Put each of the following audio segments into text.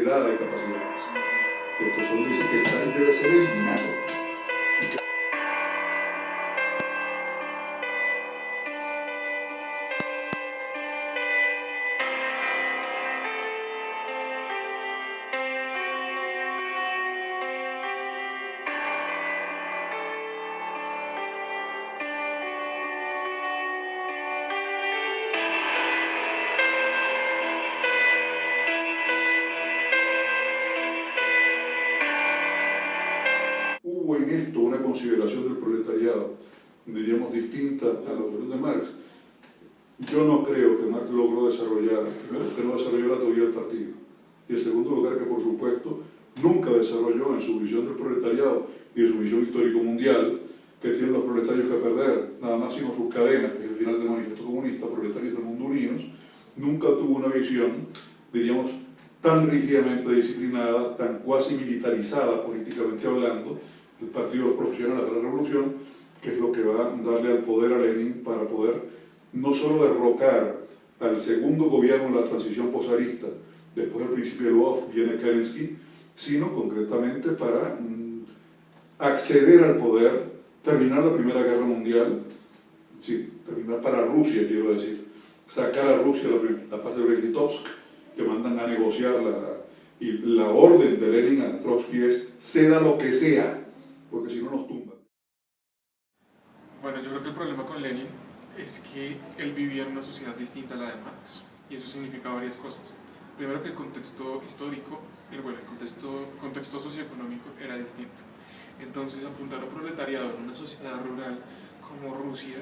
acelerada de capacidades. Tocqueville dice que el Estado debe ser eliminado. Hubo en esto una consideración del proletariado, diríamos, distinta a la de Marx. Yo no creo que Marx logró desarrollar, primero, que no desarrolló la teoría del partido, y en segundo lugar, que por supuesto nunca desarrolló en su visión del proletariado y de su visión histórico-mundial que tienen los proletarios que perder, nada más sino sus cadenas, que es el final del manifiesto comunista, Proletarios del Mundo Unidos. Nunca tuvo una visión, diríamos, tan rígidamente disciplinada, tan cuasi militarizada políticamente hablando, del Partido de los Profesionales de la Revolución, que es lo que va a darle al poder a Lenin para poder no solo derrocar al segundo gobierno en la transición posarista, después del principio de Lvov, viene Kerensky, sino concretamente para acceder al poder, terminar la Primera Guerra Mundial, sí, terminar para Rusia, quiero decir, sacar a Rusia la paz de Brest-Litovsk, que mandan a negociar y la orden de Lenin a Trotsky es ceda lo que sea, porque si no nos tumban. Bueno, yo creo que el problema con Lenin es que él vivía en una sociedad distinta a la de Marx, y eso significa varias cosas. Primero, que el contexto histórico, el contexto socioeconómico era distinto. Entonces, apuntar a un proletariado en una sociedad rural como Rusia,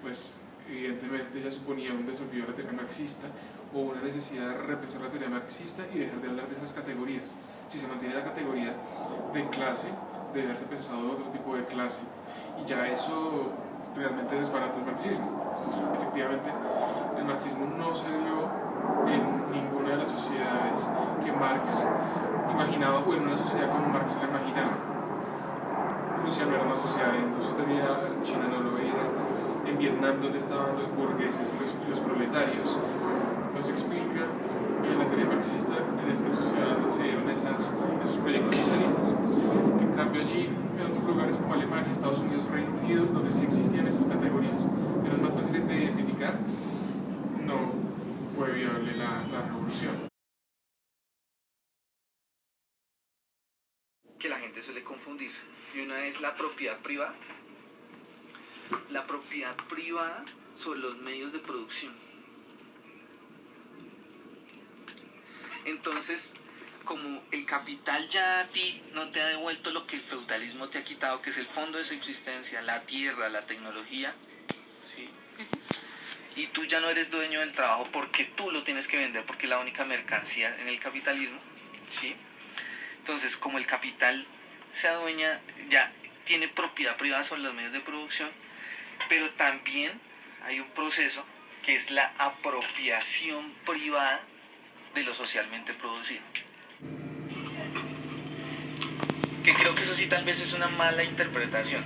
pues evidentemente ya suponía un desafío a la teoría marxista o una necesidad de repensar la teoría marxista y dejar de hablar de esas categorías. Si se mantiene la categoría de clase, debe haberse pensado en otro tipo de clase, y ya eso realmente desbarata el marxismo. Efectivamente, el marxismo no se dio en ninguna de las sociedades que Marx imaginaba, o en una sociedad como Marx se la imaginaba. Rusia no era una sociedad de industria, China no lo era, en Vietnam, donde estaban los burgueses y los proletarios. Nos explica la teoría marxista en estas sociedades donde se dieron esos proyectos socialistas. En cambio, allí, en otros lugares como Alemania, Estados Unidos, Reino Unido, donde sí existían esas categorías, eran más fáciles de identificar, no fue viable la revolución. Que la gente suele confundir, y una es la propiedad privada. La propiedad privada sobre los medios de producción. Entonces, como el capital ya a ti no te ha devuelto lo que el feudalismo te ha quitado, que es el fondo de subsistencia, la tierra, la tecnología, ¿sí? Y tú ya no eres dueño del trabajo porque tú lo tienes que vender, porque es la única mercancía en el capitalismo, ¿sí? Entonces, como el capital se adueña, ya tiene propiedad privada sobre los medios de producción, pero también hay un proceso que es la apropiación privada de lo socialmente producido. Que creo que eso sí tal vez es una mala interpretación.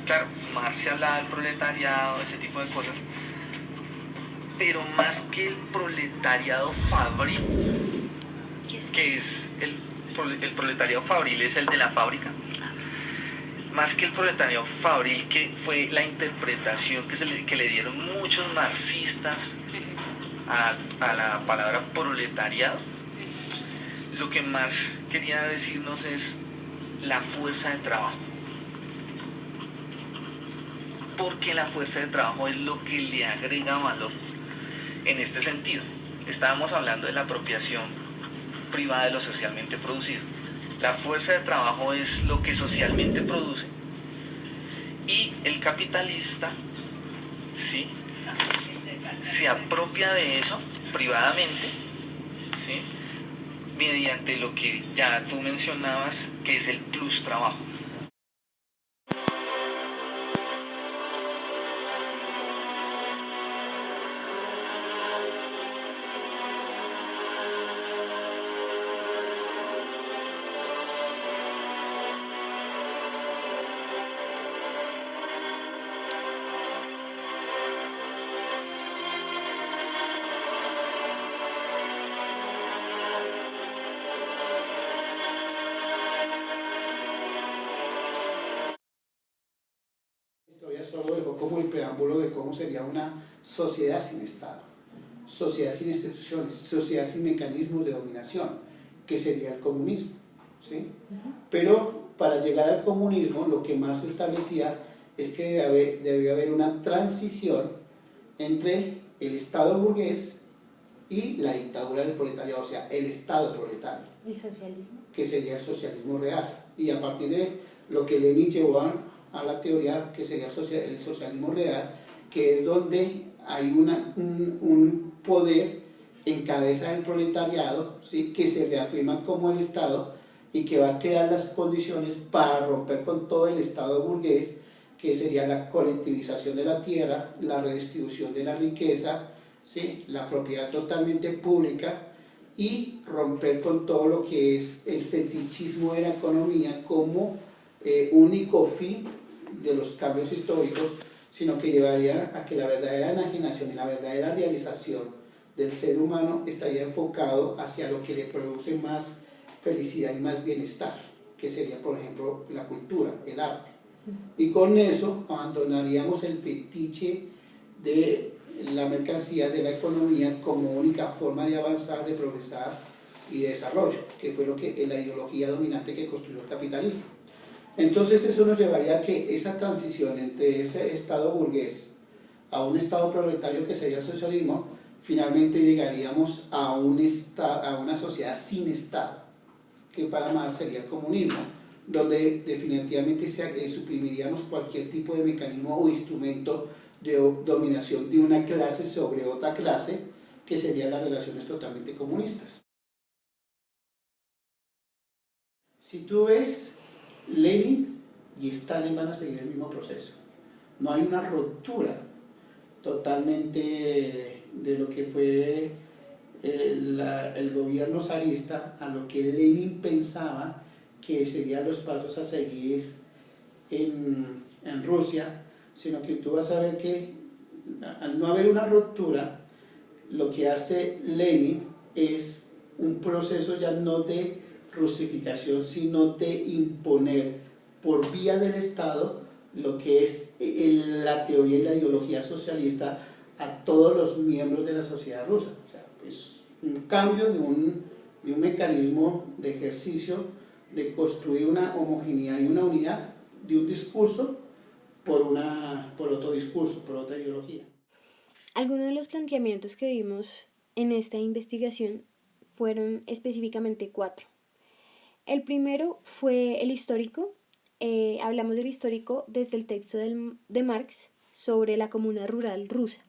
Claro, Marx hablaba del proletariado, ese tipo de cosas, pero más que el proletariado fabril, que es el proletariado fabril es el de la fábrica, más que el proletariado fabril, que fue la interpretación que le dieron muchos marxistas a la palabra proletariado, lo que más quería decirnos es la fuerza de trabajo. Porque la fuerza de trabajo es lo que le agrega valor. En este sentido, estábamos hablando de la apropiación privada de lo socialmente producido. La fuerza de trabajo es lo que socialmente produce, y el capitalista, ¿sí?, se apropia de eso privadamente, ¿sí?, mediante lo que ya tú mencionabas, que es el plus trabajo. colocó como el preámbulo de cómo sería una sociedad sin Estado, sociedad sin instituciones, sociedad sin mecanismos de dominación, que sería el comunismo, ¿sí? Pero para llegar al comunismo, lo que Marx establecía es que debía haber una transición entre el Estado burgués y la dictadura del proletariado, o sea, el Estado proletario. El socialismo. Que sería el socialismo real. Y a partir de lo que Lenin llevó a la teoría, que sería el socialismo real, que es donde hay un poder en cabeza del proletariado, ¿sí? Que se reafirma como el Estado y que va a crear las condiciones para romper con todo el Estado burgués, que sería la colectivización de la tierra, la redistribución de la riqueza, ¿sí? La propiedad totalmente pública, y romper con todo lo que es el fetichismo de la economía como único fin de los cambios históricos, sino que llevaría a que la verdadera enajenación y la verdadera realización del ser humano estaría enfocado hacia lo que le produce más felicidad y más bienestar, que sería, por ejemplo, la cultura, el arte. Y con eso abandonaríamos el fetiche de la mercancía, de la economía, como única forma de avanzar, de progresar y de desarrollo, que fue lo que la ideología dominante que construyó el capitalismo. Entonces eso nos llevaría a que esa transición entre ese Estado burgués a un Estado proletario, que sería el socialismo, finalmente llegaríamos a una sociedad sin Estado, que para Marx sería el comunismo, donde definitivamente suprimiríamos cualquier tipo de mecanismo o instrumento de dominación de una clase sobre otra clase, que serían las relaciones totalmente comunistas. Si tú ves, Lenin y Stalin van a seguir el mismo proceso. No hay una ruptura totalmente de lo que fue el gobierno zarista a lo que Lenin pensaba que serían los pasos a seguir en Rusia, sino que tú vas a ver que al no haber una ruptura, lo que hace Lenin es un proceso ya no de rusificación, sino de imponer por vía del Estado lo que es la teoría y la ideología socialista a todos los miembros de la sociedad rusa. O sea, es un cambio de un mecanismo de ejercicio de construir una homogeneidad y una unidad de un discurso por otro discurso, por otra ideología. Algunos de los planteamientos que vimos en esta investigación fueron específicamente 4. El primero fue el histórico. Hablamos del histórico desde el texto de Marx sobre la comuna rural rusa.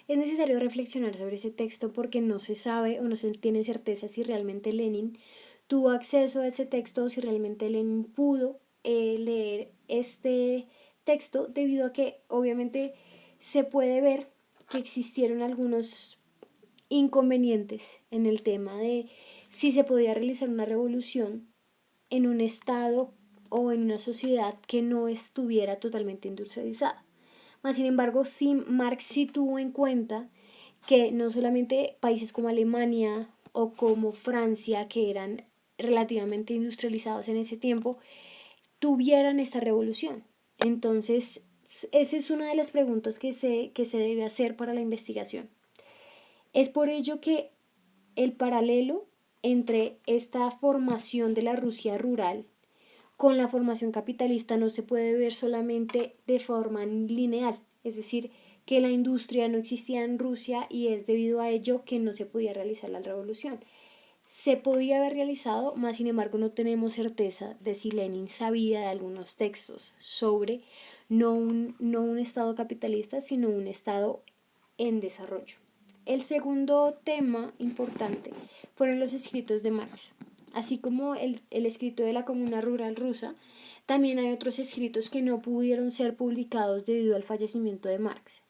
Es necesario reflexionar sobre ese texto porque no se sabe o no se tiene certeza si realmente Lenin tuvo acceso a ese texto o si realmente Lenin pudo leer este texto, debido a que obviamente se puede ver que existieron algunos inconvenientes en el tema de si se podía realizar una revolución en un estado o en una sociedad que no estuviera totalmente industrializada. Mas, sin embargo, Marx sí tuvo en cuenta que no solamente países como Alemania o como Francia, que eran relativamente industrializados en ese tiempo, tuvieran esta revolución. Entonces, esa es una de las preguntas que se debe hacer para la investigación. Es por ello que el paralelo entre esta formación de la Rusia rural con la formación capitalista no se puede ver solamente de forma lineal, es decir, que la industria no existía en Rusia y es debido a ello que no se podía realizar la revolución. Se podía haber realizado, mas sin embargo no tenemos certeza de si Lenin sabía de algunos textos sobre no un estado capitalista, sino un estado en desarrollo. El segundo tema importante fueron los escritos de Marx. Así como el escrito de la Comuna Rural Rusa, también hay otros escritos que no pudieron ser publicados debido al fallecimiento de Marx,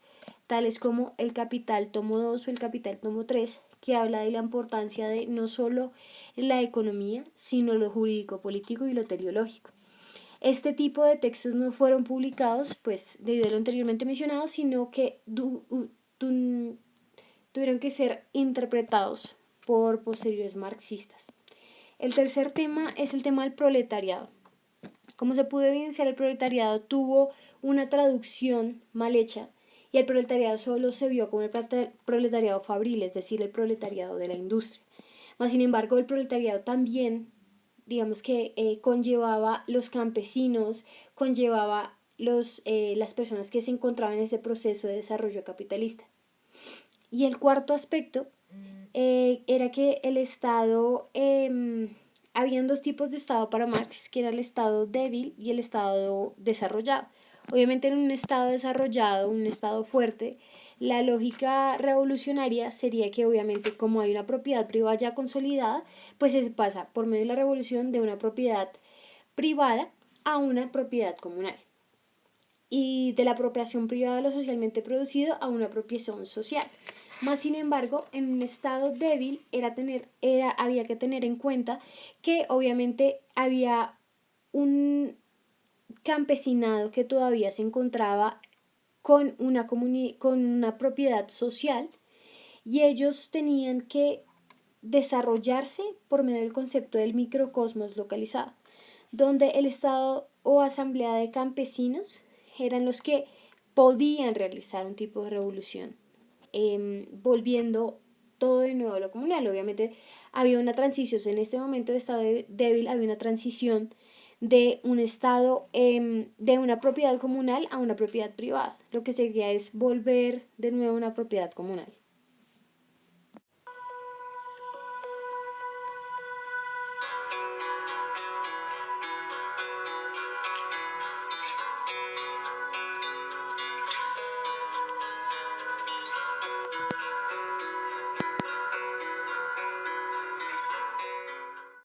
tales como el Capital tomo 2 o el Capital tomo 3, que habla de la importancia de no solo la economía, sino lo jurídico, político y lo teleológico. Este tipo de textos no fueron publicados pues debido a lo anteriormente mencionado, sino que tuvieron que ser interpretados por posteriores marxistas. El tercer tema es el tema del proletariado. Como se pudo evidenciar, el proletariado tuvo una traducción mal hecha y el proletariado solo se vio como el proletariado fabril, es decir, el proletariado de la industria. Mas, sin embargo, el proletariado también, digamos que conllevaba los campesinos, conllevaba las personas que se encontraban en ese proceso de desarrollo capitalista. Y el cuarto aspecto era que el Estado, habían dos tipos de Estado para Marx, que era el Estado débil y el Estado desarrollado. Obviamente en un Estado desarrollado, un Estado fuerte, la lógica revolucionaria sería que obviamente como hay una propiedad privada ya consolidada, pues se pasa por medio de la revolución de una propiedad privada a una propiedad comunal y de la apropiación privada de lo socialmente producido a una apropiación social. Más sin embargo, en un estado débil había que tener en cuenta que obviamente había un campesinado que todavía se encontraba con una propiedad social y ellos tenían que desarrollarse por medio del concepto del microcosmos localizado, donde el Estado o asamblea de campesinos eran los que podían realizar un tipo de revolución, volviendo todo de nuevo a lo comunal. Obviamente había una transición en este momento de estado débil, había una transición de un estado, de una propiedad comunal a una propiedad privada. Lo que seguía es volver de nuevo a una propiedad comunal.